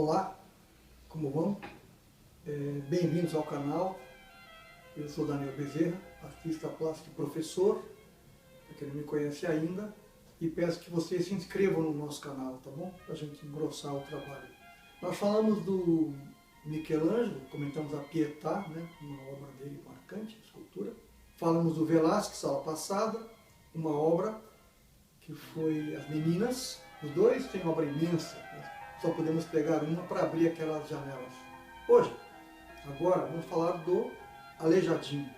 Olá, como vão? Bem-vindos ao canal. Eu sou Daniel Bezerra, artista plástico e professor, para quem não me conhece ainda, e peço que vocês se inscrevam no nosso canal, tá bom? Para a gente engrossar o trabalho. Nós falamos do Michelangelo, comentamos a Pietà, né? Uma obra dele marcante, escultura. Falamos do Velázquez, aula passada, uma obra que foi As Meninas. Os dois têm obra imensa, né? Só podemos pegar uma para abrir aquelas janelas. Hoje, agora, vamos falar do Aleijadinho,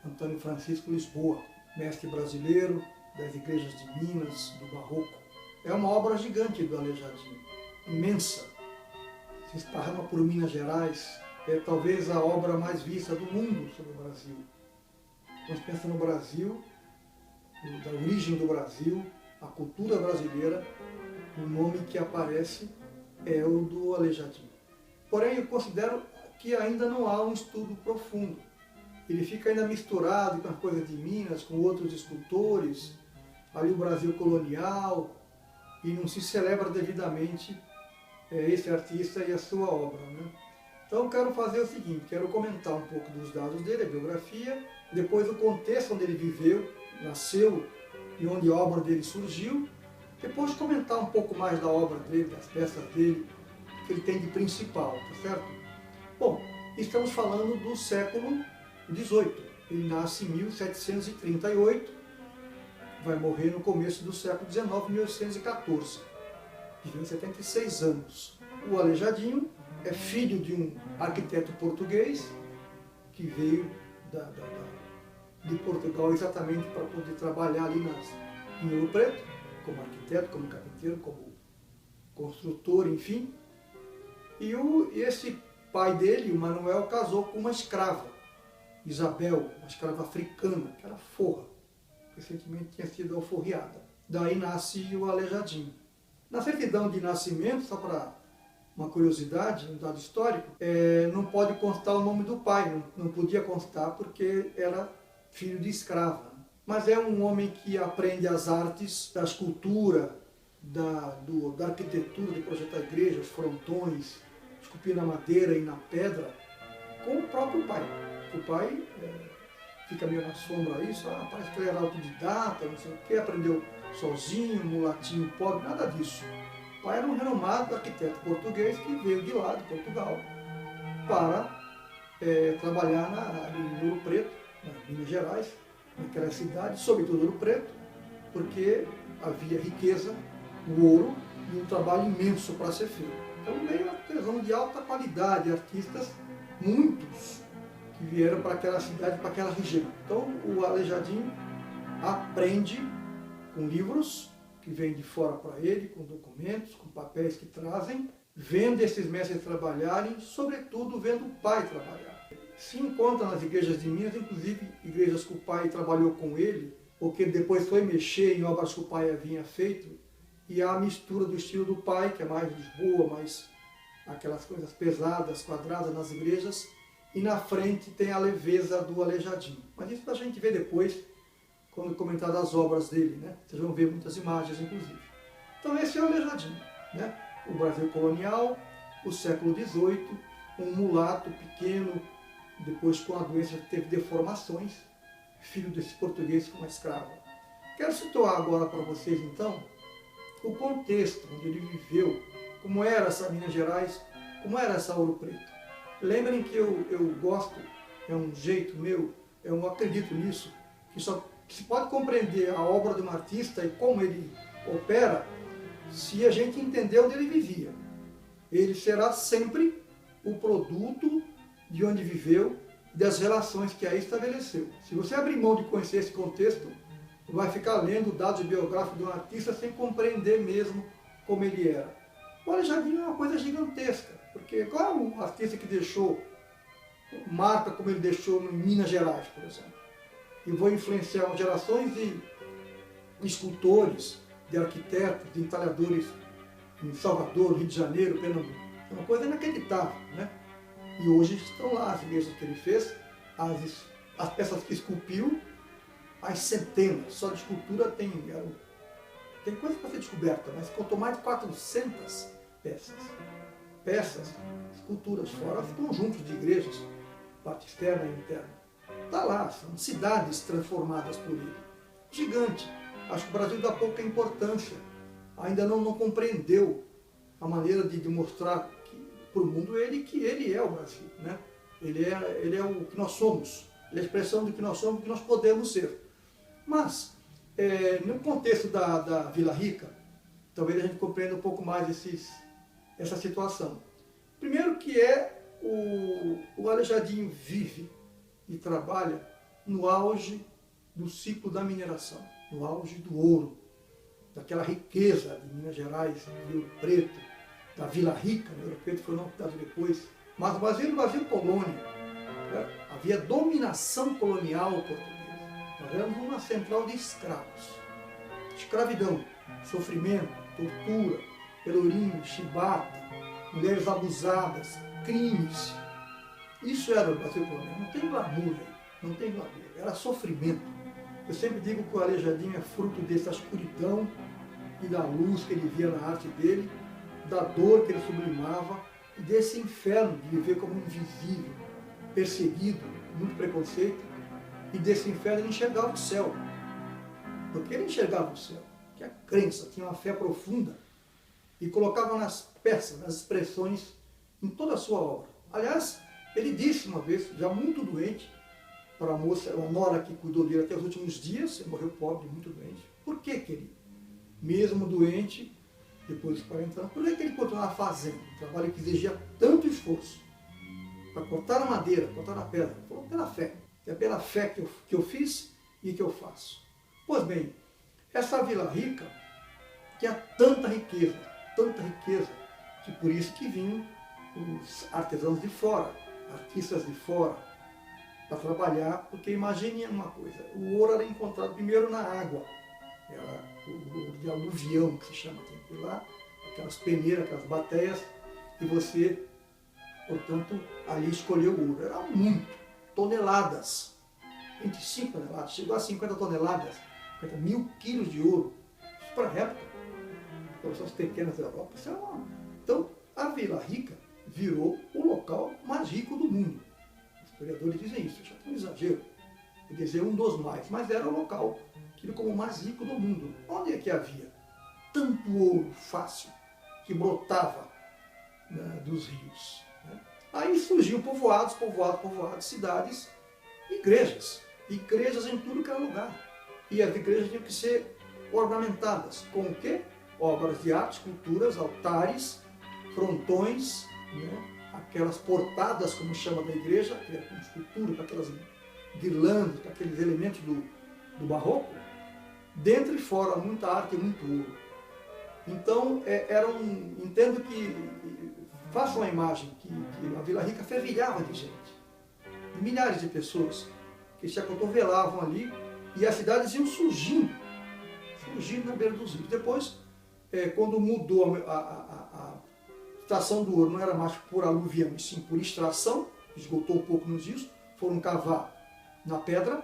Antônio Francisco Lisboa, mestre brasileiro das igrejas de Minas, do Barroco. É uma obra gigante do Aleijadinho, imensa, se esparrama por Minas Gerais, é talvez a obra mais vista do mundo sobre o Brasil. Quando se pensa no Brasil, da origem do Brasil, a cultura brasileira, o nome que aparece é o do Aleijadinho. Porém, eu considero que ainda não há um estudo profundo. Ele fica ainda misturado com as coisas de Minas, com outros escultores, ali o Brasil colonial, e não se celebra devidamente esse artista e a sua obra, né? Então eu quero fazer o seguinte, quero comentar um pouco dos dados dele, a biografia, depois o contexto onde ele viveu, nasceu e onde a obra dele surgiu, depois comentar um pouco mais da obra dele, das peças dele, que ele tem de principal, tá certo? Bom, estamos falando do século XVIII. Ele nasce em 1738, vai morrer no começo do século XIX, 1814. Viveu 76 anos. O Aleijadinho é filho de um arquiteto português que veio de Portugal exatamente para poder trabalhar ali em Ouro Preto, como arquiteto, como carpinteiro, como construtor, enfim. E esse pai dele, o Manuel, casou com uma escrava, Isabel, uma escrava africana, que era forra. Recentemente tinha sido alforriada. Daí nasce o Aleijadinho. Na certidão de nascimento, só para uma curiosidade, um dado histórico, não pode constar o nome do pai, não podia constar porque era filho de escrava. Mas é um homem que aprende as artes da escultura, da arquitetura, de projetar igrejas, frontões, esculpir na madeira e na pedra, com o próprio pai. O pai fica meio na sombra aí, parece que ele era autodidata, não sei o que, aprendeu sozinho, mulatinho pobre, nada disso. O pai era um renomado arquiteto português que veio de lá, de Portugal, para trabalhar em Ouro Preto, em Minas Gerais, naquela cidade, sobretudo Ouro Preto, porque havia riqueza, o ouro e um trabalho imenso para ser feito. Então veio artesão de alta qualidade, artistas, muitos, que vieram para aquela cidade, para aquela região. Então o Aleijadinho aprende com livros que vêm de fora para ele, com documentos, com papéis que trazem, vendo esses mestres trabalharem, sobretudo vendo o pai trabalhar. Se encontra nas igrejas de Minas, inclusive igrejas que o pai trabalhou com ele, ou que depois foi mexer em obras que o pai havia feito, e há a mistura do estilo do pai, que é mais Lisboa, mais aquelas coisas pesadas, quadradas nas igrejas, e na frente tem a leveza do Aleijadinho. Mas isso a gente vê depois, quando comentar das obras dele, né? Vocês vão ver muitas imagens, inclusive. Então esse é o Aleijadinho, né? O Brasil colonial, o século XVIII, um mulato pequeno, depois com a doença teve deformações, filho desse português com uma escrava. Quero situar agora para vocês, então, o contexto onde ele viveu, como era essa Minas Gerais, como era essa Ouro Preto. Lembrem que eu gosto, é um jeito meu, eu acredito nisso, que só se pode compreender a obra de um artista e como ele opera, se a gente entender onde ele vivia. Ele será sempre o produto de onde viveu e das relações que aí estabeleceu. Se você abrir mão de conhecer esse contexto, vai ficar lendo dados biográficos de um artista sem compreender mesmo como ele era. O Aleijadinho é uma coisa gigantesca, porque qual é um artista que deixou marca como ele deixou em Minas Gerais, por exemplo? E vou influenciar gerações de escultores, de arquitetos, de entalhadores em Salvador, Rio de Janeiro, Pernambuco. É uma coisa inacreditável, né? E hoje estão lá as igrejas que ele fez, as peças que esculpiu, as centenas. Só de escultura tem coisa para ser descoberta, mas contou mais de 400 peças. peças, esculturas, fora conjuntos de igrejas, parte externa e interna. Está lá, são cidades transformadas por ele. Gigante. Acho que o Brasil dá pouca importância. Ainda não compreendeu a maneira de mostrar para o mundo que ele é o Brasil, né? Ele é o que nós somos. Ele é a expressão do que nós somos, do que nós podemos ser. Mas, no contexto da Vila Rica, talvez a gente compreenda um pouco mais essa situação. Primeiro que o Aleijadinho vive e trabalha no auge do ciclo da mineração, no auge do ouro, daquela riqueza de Minas Gerais, de Ouro Preto, da Vila Rica, né? Ouro Preto foi o nome dado depois, mas o Brasil colônia, né? Havia dominação colonial portuguesa. Nós éramos uma central de escravos, escravidão, sofrimento, tortura, pelourinho, chibata, mulheres abusadas, crimes. Isso era o Brasil colonial. Não tem glamour aí, não tem glamour, era sofrimento. Eu sempre digo que o Aleijadinho é fruto dessa escuridão e da luz que ele via na arte dele, da dor que ele sublimava e desse inferno de viver como invisível, perseguido, muito preconceito, e desse inferno ele enxergava o céu. Porque ele enxergava o céu, que a crença tinha uma fé profunda e colocava nas peças, nas expressões, em toda a sua obra. Aliás, ele disse uma vez, já muito doente, para a moça, a nora que cuidou dele até os últimos dias, ele morreu pobre, muito doente. Por que ele, mesmo doente, depois dos 40 anos, por que ele continuava fazendo um trabalho que exigia tanto esforço? Para cortar a madeira, cortar a pedra. Ele falou, pela fé. É pela fé que eu fiz e que eu faço. Pois bem, essa Vila Rica tinha tanta riqueza, que por isso que vinham os artesãos de fora, artistas de fora, para trabalhar, porque imagine uma coisa, o ouro era encontrado primeiro na água, era o ouro de aluvião, que se chama, tem que ir lá, aquelas peneiras, aquelas bateias, e você, portanto, ali escolheu o ouro. Era muito, toneladas, 25 toneladas, chegou a 50 toneladas, 50 mil quilos de ouro. Isso para a época, produções pequenas da Europa, isso era uma... Então, a Vila Rica virou o local mais rico do mundo. Os historiadores dizem isso, já tem um exagero, quer dizer, um dos mais, mas era o local tido como o mais rico do mundo. Onde é que havia tanto ouro fácil que brotava, né, dos rios? Né? Aí surgiam povoados, cidades, igrejas em tudo que era lugar. E as igrejas tinham que ser ornamentadas com o quê? Obras de arte, esculturas, altares, frontões, né? Aquelas portadas, como chama da igreja, que é com escultura, com aquelas guirlandas, com aqueles elementos do barroco, dentro e fora, muita arte e muito ouro. Então, entendo que, façam a imagem, que a Vila Rica fervilhava de gente, de milhares de pessoas que se acotovelavam ali, e as cidades iam surgindo na beira dos rios. Depois, quando mudou a extração do ouro, não era mais por aluvião, e sim por extração, esgotou um pouco nos rios, foram cavar na pedra,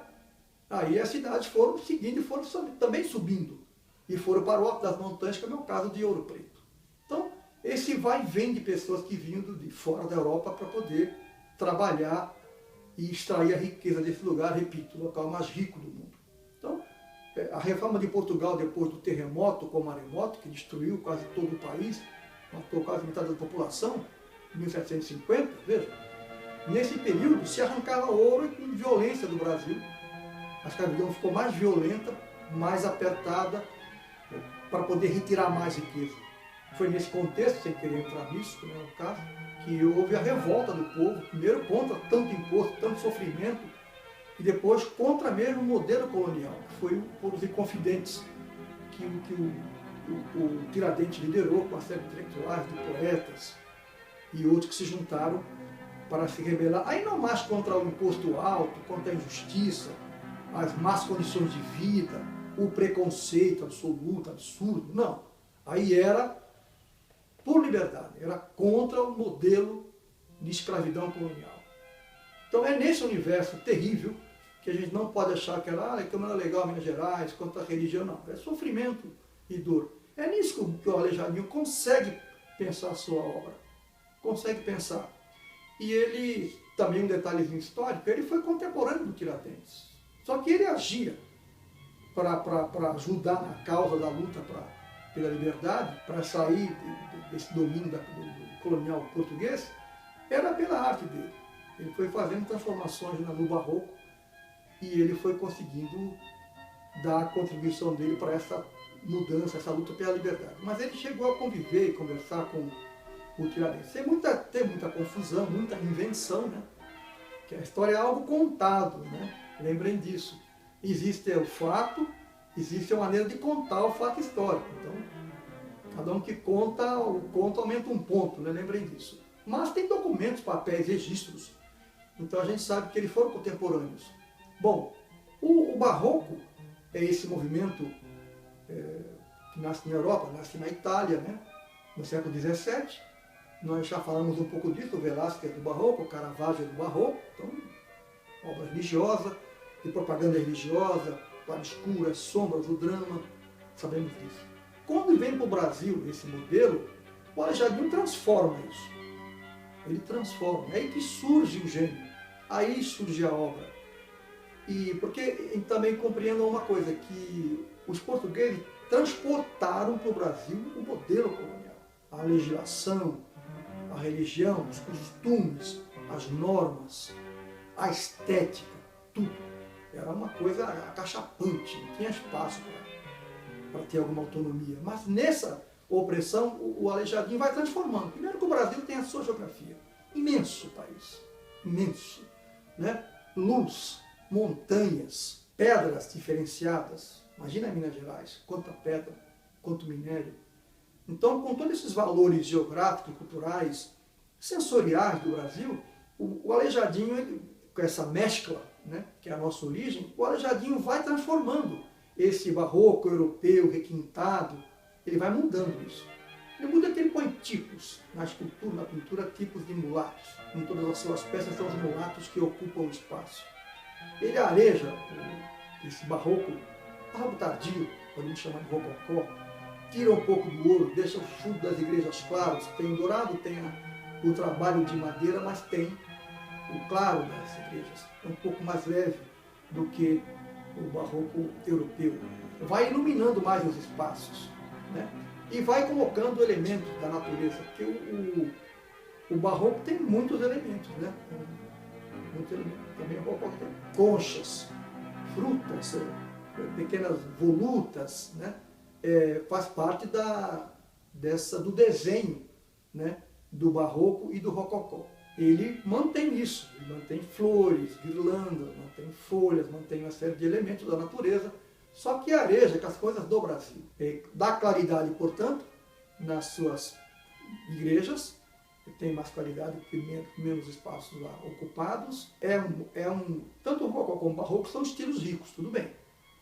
aí as cidades foram seguindo e foram também subindo, e foram para o alto das montanhas, que é o meu caso de Ouro Preto. Então, esse vai e vem de pessoas que vinham de fora da Europa para poder trabalhar e extrair a riqueza desse lugar, repito, o local mais rico do mundo. Então, a reforma de Portugal, depois do terremoto com o maremoto, que destruiu quase todo o país, matou quase metade da população, em 1750, veja, nesse período se arrancava ouro com violência do Brasil. A escravidão ficou mais violenta, mais apertada, para poder retirar mais riqueza. Foi nesse contexto, sem querer entrar nisso, que não é o caso, que houve a revolta do povo, primeiro contra tanto imposto, tanto sofrimento, e depois contra mesmo o modelo colonial, que foi por os Inconfidentes, que o Tiradentes liderou com a série de intelectuais, de poetas e outros que se juntaram para se rebelar, aí não mais contra o imposto alto, contra a injustiça, as más condições de vida, o preconceito absoluto, absurdo, não. Aí era por liberdade, era contra o modelo de escravidão colonial. Então é nesse universo terrível que a gente não pode achar que era legal Minas Gerais, contra a religião, não. É sofrimento e dor. É nisso que o Aleijadinho consegue pensar a sua obra. consegue pensar. E ele, também um detalhezinho histórico, ele foi contemporâneo do Tiradentes. Só que ele agia para ajudar na causa da luta pela liberdade, para sair desse domínio do colonial português, era pela arte dele. Ele foi fazendo transformações no barroco e ele foi conseguindo dar a contribuição dele para essa mudança, essa luta pela liberdade. Mas ele chegou a conviver e conversar com o Tiradentes. Tem muita confusão, muita invenção, né? Que a história é algo contado, né? Lembrem disso. Existe o fato, existe a maneira de contar o fato histórico. Então, cada um que conta, o conto aumenta um ponto, né? Lembrem disso. Mas tem documentos, papéis, registros. Então a gente sabe que eles foram contemporâneos. Bom, o barroco é esse movimento que nasce na Europa, nasce na Itália, né? No século XVII. Nós já falamos um pouco disso, o Velázquez é do barroco, o Caravaggio é do barroco. Então, obra religiosa, de propaganda religiosa, claroscuras, sombras, o drama, sabemos disso. Quando vem para o Brasil esse modelo, o Aleijadinho transforma isso. Ele transforma, é aí que surge o gênio, aí surge a obra. E porque também compreendam uma coisa, que os portugueses transportaram para o Brasil o modelo colonial. A legislação, a religião, os costumes, as normas, a estética, tudo. Era uma coisa acachapante, não tinha espaço para ter alguma autonomia. Mas nessa opressão, o Aleijadinho vai transformando. Primeiro que o Brasil tem a sua geografia. Imenso país, imenso. Né? Luz, montanhas, pedras diferenciadas. Imagina Minas Gerais, quanta pedra, quanto minério. Então, com todos esses valores geográficos, culturais, sensoriais do Brasil, o Aleijadinho, com essa mescla, né, que é a nossa origem, o Aleijadinho vai transformando esse barroco europeu requintado, ele vai mudando isso. Ele muda que ele põe tipos na escultura, na pintura, tipos de mulatos. Em todas as suas peças são os mulatos que ocupam o espaço. Ele areja esse barroco tardio, podemos chamar de rococó, tira um pouco do ouro, deixa o fundo das igrejas claros, tem o dourado, tem o trabalho de madeira, mas tem o claro das igrejas, é um pouco mais leve do que o barroco europeu. Vai iluminando mais os espaços, né? E vai colocando elementos da natureza, porque o barroco tem muitos elementos, né? Muitos elementos. Também o rococó tem conchas, frutas, pequenas volutas, né? Faz parte do desenho, né? Do barroco e do rococó. Ele mantém isso, ele mantém flores, guirlandas, mantém folhas, mantém uma série de elementos da natureza, só que areja com as coisas do Brasil. Dá claridade, portanto, nas suas igrejas, tem mais claridade porque menos espaços lá ocupados. Tanto o rococó como o barroco são estilos ricos, tudo bem,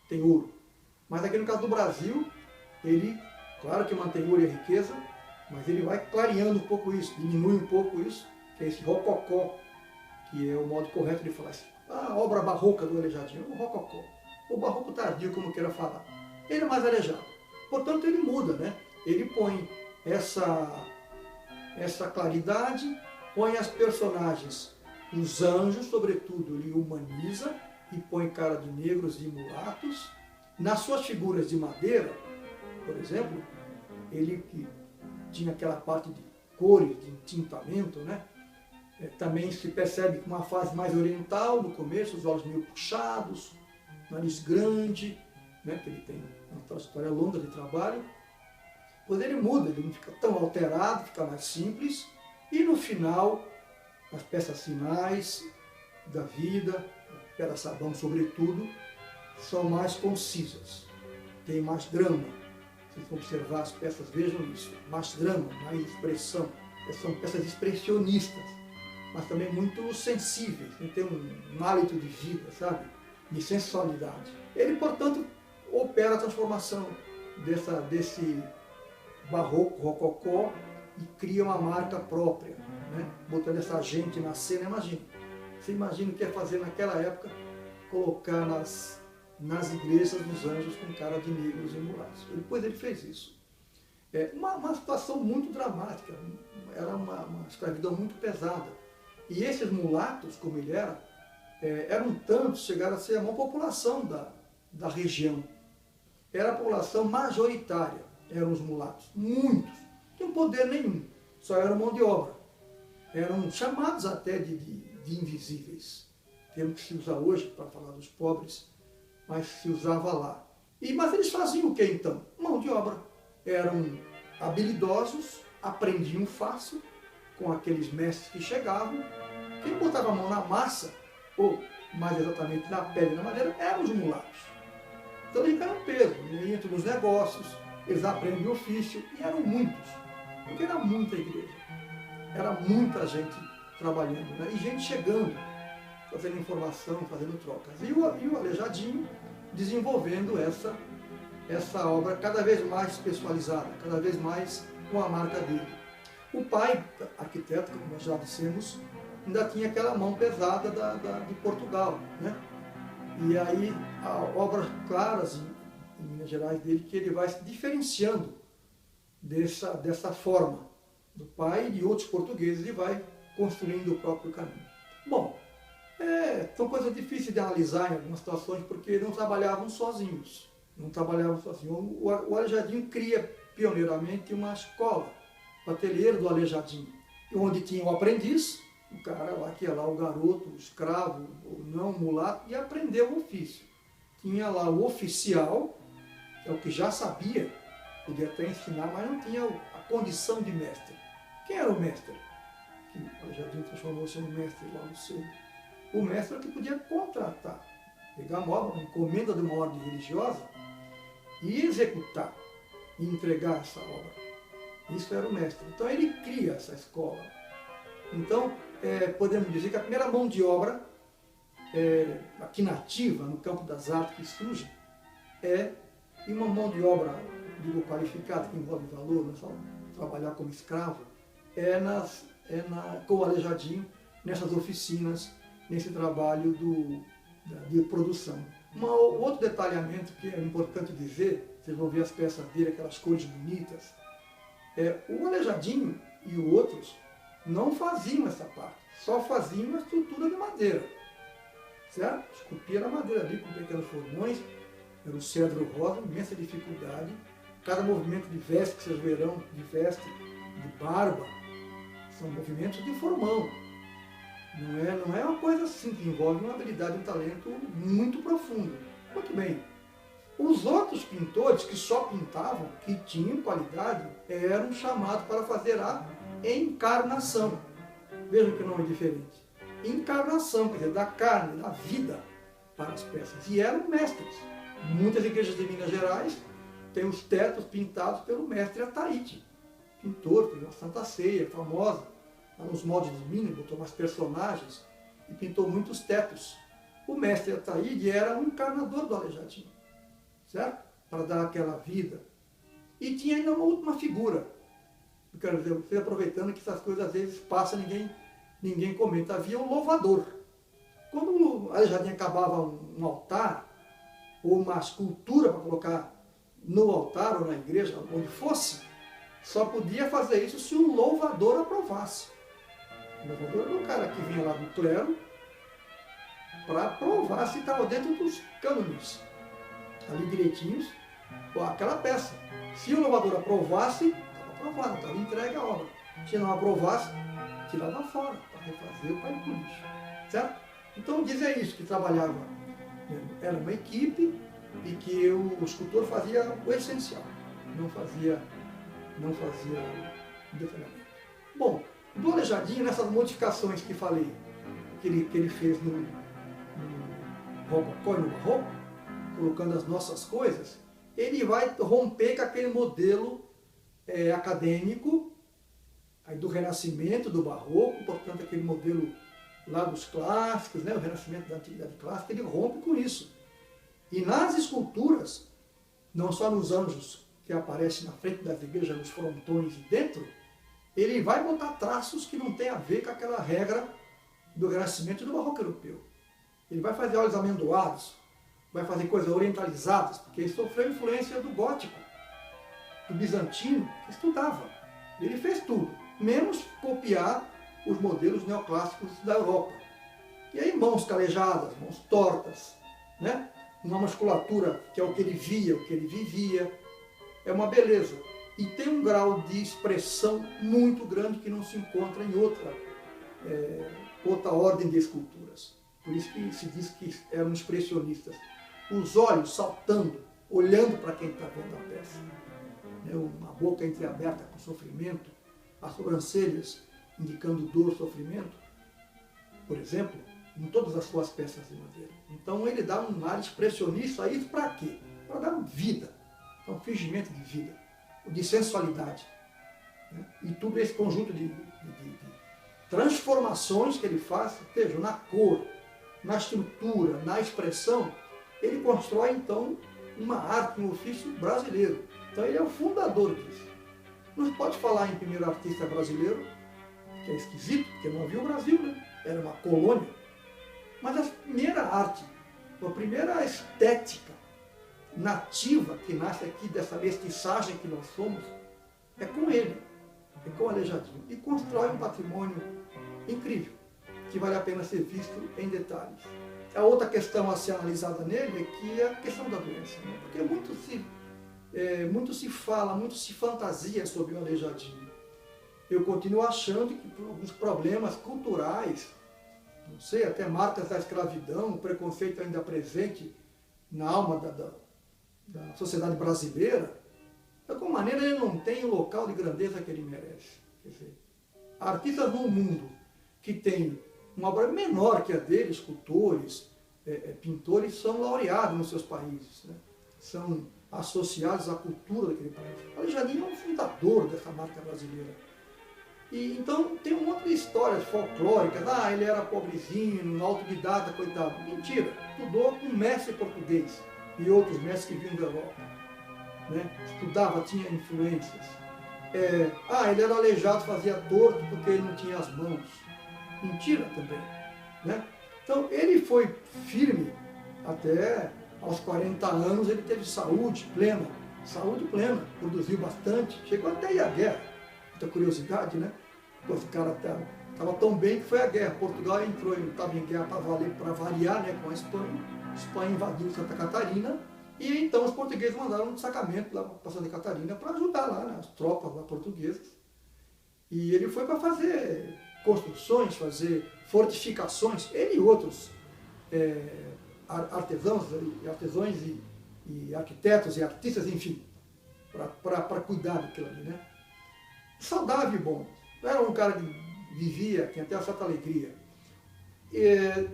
tem ouro. Mas aqui no caso do Brasil, ele, claro que mantém ouro e a riqueza, mas ele vai clareando um pouco isso, diminui um pouco isso, que é esse rococó, que é o modo correto de falar assim. A obra barroca do Aleijadinho, o rococó. O barroco tardio, como queira falar. Ele é mais arejado. Portanto, ele muda, né? Ele põe essa claridade, põe as personagens, os anjos, sobretudo, ele humaniza e põe cara de negros e mulatos. Nas suas figuras de madeira, por exemplo, ele que tinha aquela parte de cores, de entintamento, né? Também se percebe uma fase mais oriental no começo, os olhos meio puxados, nariz grande, né? Que ele tem uma trajetória longa de trabalho. Depois ele muda, ele não fica tão alterado, fica mais simples. E no final, as peças finais da vida, Pedra Sabão sobretudo, são mais concisas, tem mais drama. Se vocês observar as peças, vejam isso, mais drama, mais expressão. São peças expressionistas, mas também muito sensíveis, tem um hálito de vida, sabe? De sensualidade. Ele, portanto, opera a transformação desse barroco, rococó, e cria uma marca própria, né? Botando essa gente na cena. Você imagina o que é fazer naquela época, colocar nas igrejas dos anjos com cara de negros e mulatos. Depois ele fez isso. Uma situação muito dramática, era uma escravidão muito pesada. E esses mulatos, como ele era, eram tantos, chegaram a ser a maior população da região. Era a população majoritária, eram os mulatos, muitos, não tinham poder nenhum, só eram mão de obra. Eram chamados até de invisíveis, termo que se usa hoje para falar dos pobres, mas se usava lá. Mas eles faziam o que então? Mão de obra. Eram habilidosos, aprendiam fácil com aqueles mestres que chegavam. Quem botava a mão na massa, ou mais exatamente na pele e na madeira, eram os mulatos. Então eles ganham peso, eles entram nos negócios, eles aprendem o ofício, e eram muitos, porque era muita igreja. Era muita gente trabalhando, né? E gente chegando, fazendo informação, fazendo trocas. E o Aleijadinho desenvolvendo essa obra cada vez mais pessoalizada, cada vez mais com a marca dele. O pai, arquiteto, como nós já dissemos, ainda tinha aquela mão pesada de Portugal, né? E aí, obras claras em Minas Gerais dele, que ele vai se diferenciando dessa forma do pai e de outros portugueses e vai construindo o próprio caminho. Bom, são coisas difíceis de analisar em algumas situações porque não trabalhavam sozinhos. O Aleijadinho cria pioneiramente uma escola, o ateliê do Aleijadinho, onde tinha o aprendiz, o cara lá que ia lá, o garoto, o escravo, o não mulato, e aprendeu o ofício. Tinha lá o oficial, que é o que já sabia, podia até ensinar, mas não tinha a condição de mestre. Quem era o mestre? Que o Aleijadinho transformou-se no mestre lá no seio. O mestre era o que podia contratar, pegar uma encomenda de uma ordem religiosa e executar, e entregar essa obra. Isso era o mestre. Então ele cria essa escola. Então, podemos dizer que a primeira mão de obra, aqui nativa, no campo das artes que surge, e uma mão de obra, digo, qualificada, que envolve valor, não só trabalhar como escravo, com o Aleijadinho, nessas oficinas, nesse trabalho de produção. Outro detalhamento que é importante dizer, vocês vão ver as peças dele, aquelas cores bonitas, o Aleijadinho e os outros não faziam essa parte, só faziam a estrutura de madeira, certo? Esculpia na madeira ali com pequenos formões, era o cedro rosa, imensa dificuldade. Cada movimento de veste que vocês verão, de veste, de barba, são movimentos de formão. Não é uma coisa assim, que envolve uma habilidade, um talento muito profundo. Muito bem. Os outros pintores que só pintavam, que tinham qualidade, eram chamados para fazer a encarnação. Vejam que nome diferente. Encarnação, quer dizer, da carne, da vida para as peças. E eram mestres. Muitas igrejas de Minas Gerais têm os tetos pintados pelo mestre Ataíde, pintor, fez uma Santa Ceia famosa, lá nos moldes do Minas, botou umas personagens e pintou muitos tetos. O mestre Ataíde era um encarnador do Aleijadinho, certo? Para dar aquela vida. E tinha ainda uma última figura. Eu quero dizer, você aproveitando que essas coisas às vezes passam, ninguém comenta. Havia um louvador. Quando o Aleijadinho acabava um altar, ou uma escultura para colocar no altar ou na igreja, onde fosse, só podia fazer isso se um louvador aprovasse. O louvador era o cara que vinha lá do clero para provar se estava dentro dos cânones, ali direitinhos, aquela peça. Se o louvador aprovasse, estava aprovado, estava entregue a obra. Se não aprovasse, tirava fora, para refazer ou para ir para o lixo. Certo? Então dizer isso, que trabalhava, era uma equipe e que o escultor fazia o essencial, não fazia detalhamento. Bom, do Aleijadinho, nessas modificações que falei, que ele fez no rococó e no barroco, colocando as nossas coisas, ele vai romper com aquele modelo acadêmico aí do Renascimento, do Barroco, portanto aquele modelo lá dos clássicos, né, o Renascimento da Antiguidade Clássica, ele rompe com isso. E nas esculturas, não só nos anjos que aparecem na frente das igrejas, nos frontões e dentro, ele vai botar traços que não tem a ver com aquela regra do Renascimento e do Barroco europeu. Ele vai fazer olhos amendoados, vai fazer coisas orientalizadas, porque ele sofreu influência do gótico. do bizantino, que estudava. Ele fez tudo, menos copiar os modelos neoclássicos da Europa. E aí mãos calejadas, mãos tortas, né? Uma musculatura que é o que ele via, o que ele vivia. É uma beleza. E tem um grau de expressão muito grande que não se encontra em outra ordem de esculturas. Por isso que se diz que eram expressionistas. Os olhos saltando, olhando para quem está vendo a peça. Uma boca entreaberta com sofrimento, as sobrancelhas indicando dor, sofrimento, por exemplo, em todas as suas peças de madeira. Então ele dá um ar expressionista a isso para quê? Para dar vida, um fingimento de vida, de sensualidade. Né? E tudo esse conjunto de transformações que ele faz, seja na cor, na estrutura, na expressão, ele constrói então uma arte, um ofício brasileiro. Então ele é o fundador disso. Não se pode falar em primeiro artista brasileiro, que é esquisito, porque não havia o Brasil, né? Era uma colônia. Mas a primeira arte, a primeira estética nativa que nasce aqui dessa mestiçagem que nós somos, é com ele, é com o Aleijadinho. E constrói um patrimônio incrível, que vale a pena ser visto em detalhes. A outra questão a ser analisada nele é que é a questão da doença, né? Porque muito se fala, muito se fantasia sobre o Aleijadinho. Eu continuo achando que por alguns problemas culturais, não sei, até marcas da escravidão, o preconceito ainda presente na alma da sociedade brasileira, de alguma maneira ele não tem o local de grandeza que ele merece. Quer dizer, artistas no mundo que têm uma obra menor que a dele, escultores, pintores, são laureados nos seus países, né? São associados à cultura daquele país. O Aleijadinho é um fundador dessa marca brasileira. E, então tem um monte de histórias folclóricas. Ele era pobrezinho, autodidata, coitado. Mentira, estudou com um mestre português e outros mestres que vinham da Europa. Né? Estudava, tinha influências. Ele era aleijado, fazia torto porque ele não tinha as mãos. Mentira também. Né? Então ele foi firme até aos 40 anos, ele teve saúde plena, produziu bastante, chegou até a ir à guerra. Muita curiosidade, né? Esse cara estava tão bem que foi à guerra. Portugal estava em guerra para variar, né, com a Espanha. A Espanha invadiu Santa Catarina e então os portugueses mandaram um destacamento lá para Santa Catarina para ajudar lá, né, as tropas lá portuguesas. E ele foi para fazer construções, fazer fortificações, ele e outros artesãos e arquitetos e artistas, enfim, para cuidar daquilo ali, né? Saudável e bom. Não era um cara que vivia, tinha até uma certa alegria.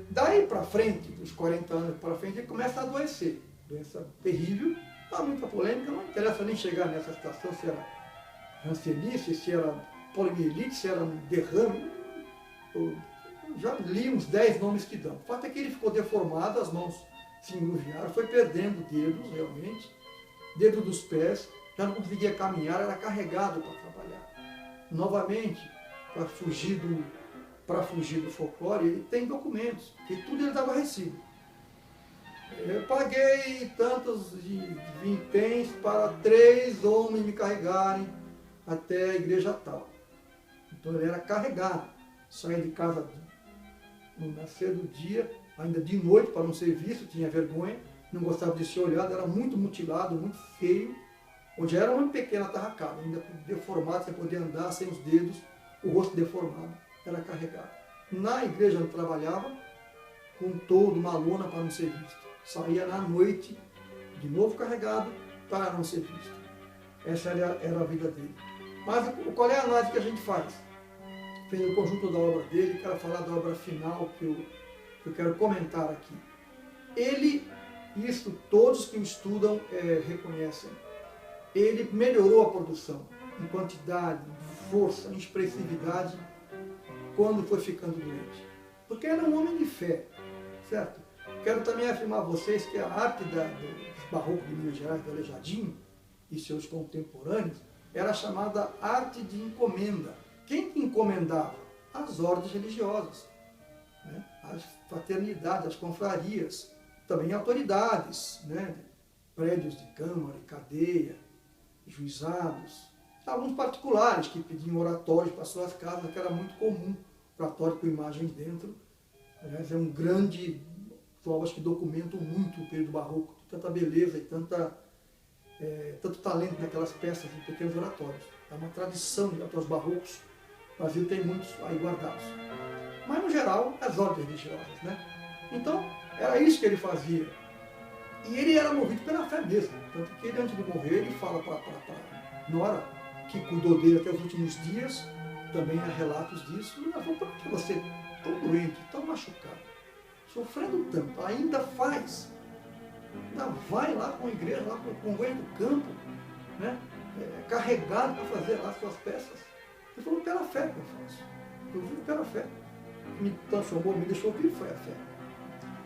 Daí para frente, dos 40 anos para frente, ele começa a adoecer. Doença terrível, não há muita polêmica, não interessa nem chegar nessa situação, se era hanseníase, se era poliomielite, se era um derrame. Eu já li uns 10 nomes que dão. O fato é que ele ficou deformado, as mãos se enruviaram, foi perdendo dedos realmente, dedo dos pés, já não conseguia caminhar, era carregado para trabalhar. Novamente, para fugir do folclore, ele tem documentos, que tudo ele dava recibo. Eu paguei tantos de vinténs para 3 homens me carregarem até a igreja tal. Então ele era carregado, saía de casa no nascer do dia, ainda de noite para não ser visto, tinha vergonha, não gostava de ser olhado, era muito mutilado, muito feio. Onde era uma pequena tarracada, ainda deformado, sem poder andar, sem os dedos, o rosto deformado, era carregado. Na igreja onde trabalhava, com todo uma lona para não ser visto. Saía na noite, de novo carregado, para não ser visto. Essa era a vida dele. Mas qual é a análise que a gente faz? Fez o conjunto da obra dele, quero falar da obra final que eu quero comentar aqui. Isso todos que o estudam reconhecem. Ele melhorou a produção em quantidade, em força, em expressividade, quando foi ficando doente. Porque era um homem de fé, certo? Quero também afirmar a vocês que a arte dos barrocos de Minas Gerais, do Aleijadinho e seus contemporâneos, era chamada arte de encomenda. Quem que encomendava? As ordens religiosas, né? As fraternidades, as confrarias, também autoridades, né? Prédios de câmara e cadeia. juizados, alguns particulares que pediam oratórios para suas casas, que era muito comum, oratório com imagens dentro. Aliás, é um grande, obras que documentam muito o período barroco, tanta beleza e tanto talento naquelas peças em pequenos oratórios. É uma tradição de oratórios barrocos, o Brasil tem muitos aí guardados. Mas, no geral, as ordens religiosas, né? Então, era isso que ele fazia. E ele era movido pela fé mesmo. Tanto que ele, antes de morrer, ele fala para a nora, que cuidou dele até os últimos dias, também há relatos disso, e ela falou: por que você, tão doente, tão machucado, sofrendo tanto, ainda faz, ainda vai lá com a igreja, lá com o convento do campo, né? Carregado para fazer lá as suas peças? Ele falou: pela fé que eu faço. Eu vivo pela fé. O que me transformou, me deixou vivo foi a fé.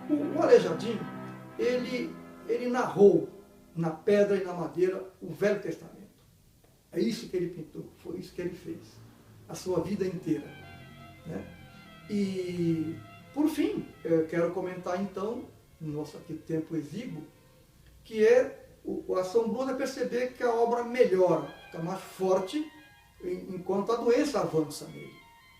O Aleijadinho, ele narrou na pedra e na madeira o Velho Testamento. É isso que ele pintou, foi isso que ele fez, a sua vida inteira, né? E, por fim, eu quero comentar então, no nosso aqui tempo exíguo, que o assombroso é perceber que a obra melhora, fica mais forte, enquanto a doença avança nele.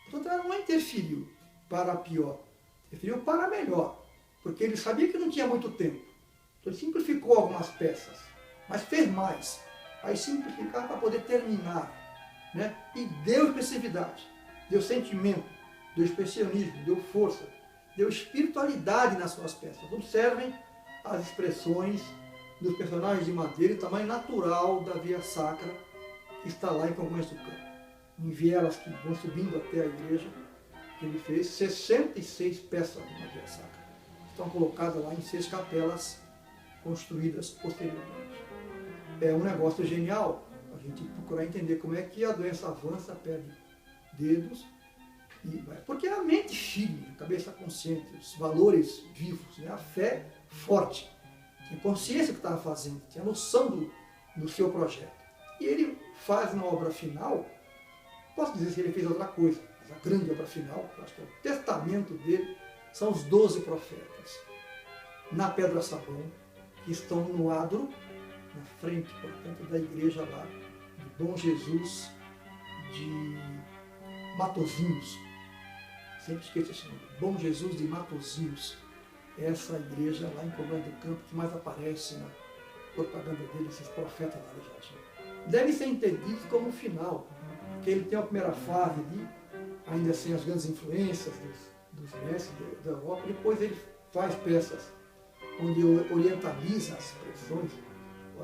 Portanto, ela não interferiu para pior, interferiu para melhor, porque ele sabia que não tinha muito tempo. Então ele simplificou algumas peças, mas fez mais. Aí simplificar para poder terminar, né? E deu expressividade, deu sentimento, deu expressionismo, deu força, deu espiritualidade nas suas peças. Observem as expressões dos personagens de madeira e tamanho natural da via sacra que está lá em Congonhas do Campo. Em vielas que vão subindo até a igreja, que ele fez 66 peças de madeira sacra. Estão colocadas lá em 6 capelas construídas posteriormente. É um negócio genial a gente procurar entender como é que a doença avança, perde dedos, porque a mente firme, a cabeça consciente, os valores vivos, né? A fé forte, tinha consciência do que estava fazendo, tinha noção do seu projeto. E ele faz na obra final, posso dizer se ele fez outra coisa, mas a grande obra final, eu acho que é o testamento dele, são os 12 profetas, na pedra-sabão, que estão no adro, na frente, portanto, da igreja lá, de Bom Jesus de Matozinhos. Sempre esqueço esse nome. Bom Jesus de Matozinhos. Essa igreja lá em Congonhas do Campo que mais aparece na propaganda dele, esses profetas da Aleijadinho. Deve ser entendido como o final, porque ele tem a primeira fase ali, ainda sem as grandes influências dos mestres da Europa. Depois ele faz peças onde orientaliza as expressões,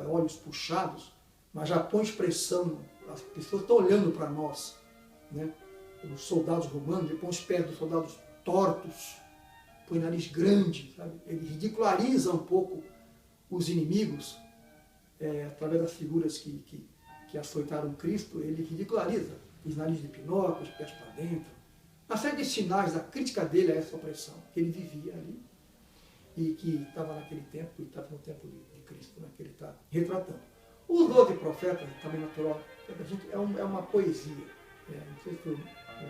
olhos puxados, mas já põe expressão, as pessoas estão olhando para nós, né? Os soldados romanos, ele põe os pés dos soldados tortos, põe nariz grande, sabe? Ele ridiculariza um pouco os inimigos, através das figuras que açoitaram Cristo, ele ridiculariza os narizes de Pinóquio, os pés para dentro. Uma série de sinais da crítica dele a essa opressão que ele vivia ali, e que estava naquele tempo, e estava no tempo de Cristo, né, que ele está retratando. Os 12 profetas, também natural, é uma poesia. Não sei se foi o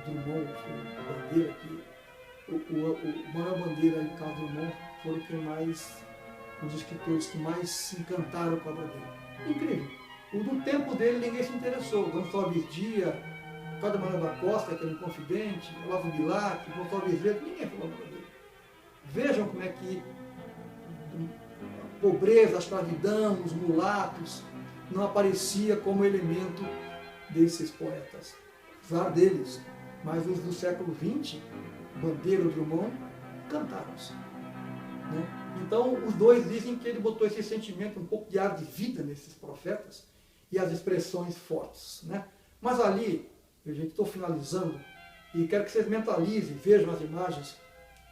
Drummond, foi o Bandeira, que o Manuel Bandeira e o Carlos Drummond foram os escritores que mais se encantaram com a obra dele. Incrível. O do tempo dele ninguém se interessou. Gonçalves Dias, Cláudio Manuel da Costa, que era Inconfidente, Olavo Bilac, Gonçalves Dias, ninguém falou a obra dele. Vejam como é que a pobreza, a escravidão, os mulatos não aparecia como elemento desses poetas. Apesar deles, mas os do século XX, Bandeira e Drummond, cantaram-se. Né? Então, os dois dizem que ele botou esse sentimento, um pouco de ar de vida nesses profetas e as expressões fortes. Né? Mas ali, gente, estou finalizando e quero que vocês mentalizem, vejam as imagens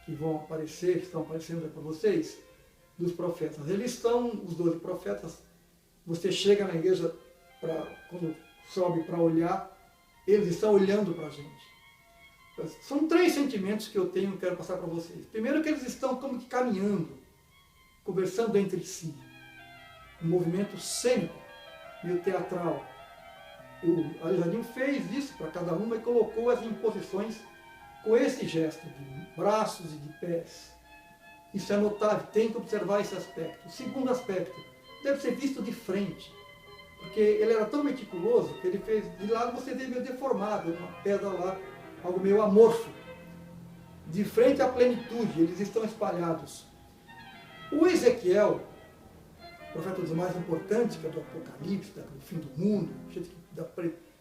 que vão aparecer, que estão aparecendo aí para vocês, dos profetas. Eles estão, os 12 profetas, você chega na igreja, quando sobe para olhar, eles estão olhando para a gente. São 3 sentimentos que eu tenho e quero passar para vocês. Primeiro, que eles estão como que caminhando, conversando entre si. Um movimento cênico, meio teatral. O Aleijadinho fez isso para cada uma e colocou as imposições com esse gesto de braços e de pés. Isso é notável, tem que observar esse aspecto. O segundo aspecto, deve ser visto de frente. porque ele era tão meticuloso que ele fez, de lado você vê meio deformado, uma pedra lá, algo meio amorfo. De frente à plenitude, eles estão espalhados. O Ezequiel, o profeta dos mais importantes, que é do Apocalipse, do fim do mundo,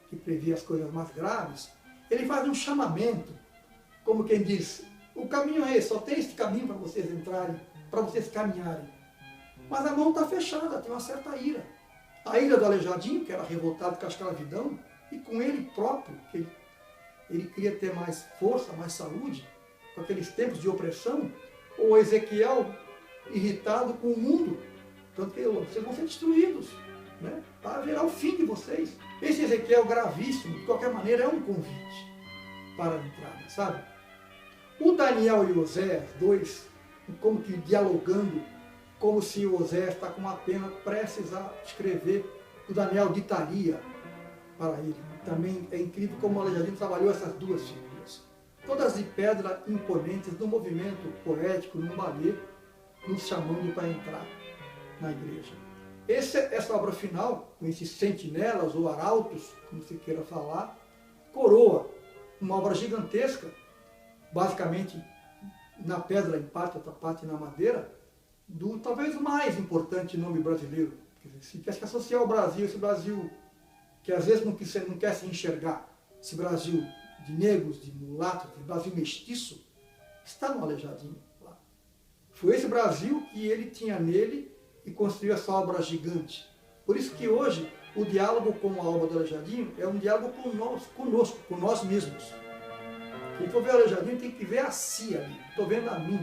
que prevê as coisas mais graves, ele faz um chamamento, como quem diz, o caminho é esse, só tem esse caminho para vocês entrarem, para vocês caminharem. Mas a mão está fechada, tem uma certa ira. A ira do aleijadinho, que era revoltado com a escravidão, e com ele próprio, que ele queria ter mais força, mais saúde, com aqueles tempos de opressão, ou Ezequiel irritado com o mundo, tanto que vocês vão ser destruídos, né? Para virar o fim de vocês. Esse Ezequiel gravíssimo, de qualquer maneira, é um convite para a entrada, sabe? O Daniel e Oséias, dois, como que dialogando, como se Oséias está com uma pena prestes a escrever, o Daniel ditaria para ele. Também é incrível como o Aleijadinho trabalhou essas duas figuras. Todas de pedra imponentes, no movimento poético, num balé, nos chamando para entrar na igreja. Essa obra final, com esses sentinelas ou arautos, como se queira falar, coroa uma obra gigantesca, basicamente na pedra em parte, outra parte na madeira, do talvez o mais importante nome brasileiro. Se quer se associar ao Brasil, esse Brasil que às vezes não quer se enxergar, esse Brasil de negros, de mulatos, de Brasil mestiço, está no Aleijadinho lá. Foi esse Brasil que ele tinha nele e construiu essa obra gigante. Por isso que hoje o diálogo com a obra do Aleijadinho é um diálogo conosco, com nós mesmos. Quem for ver o Aleijadinho tem que ver a si ali. Estou vendo a mim,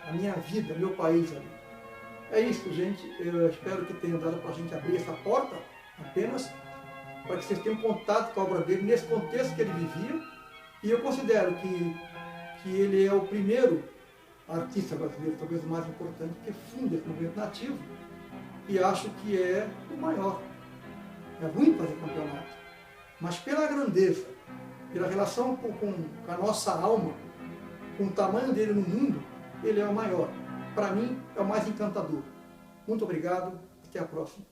a minha vida, meu país ali. É isso, gente. Eu espero que tenha dado para a gente abrir essa porta apenas para que vocês tenham contato com a obra dele nesse contexto que ele vivia. E eu considero que ele é o primeiro artista brasileiro, talvez o mais importante, que funda esse movimento nativo. E acho que é o maior. É ruim fazer campeonato, mas pela grandeza, pela relação com a nossa alma, com o tamanho dele no mundo, ele é o maior. Para mim, é o mais encantador. Muito obrigado, até a próxima.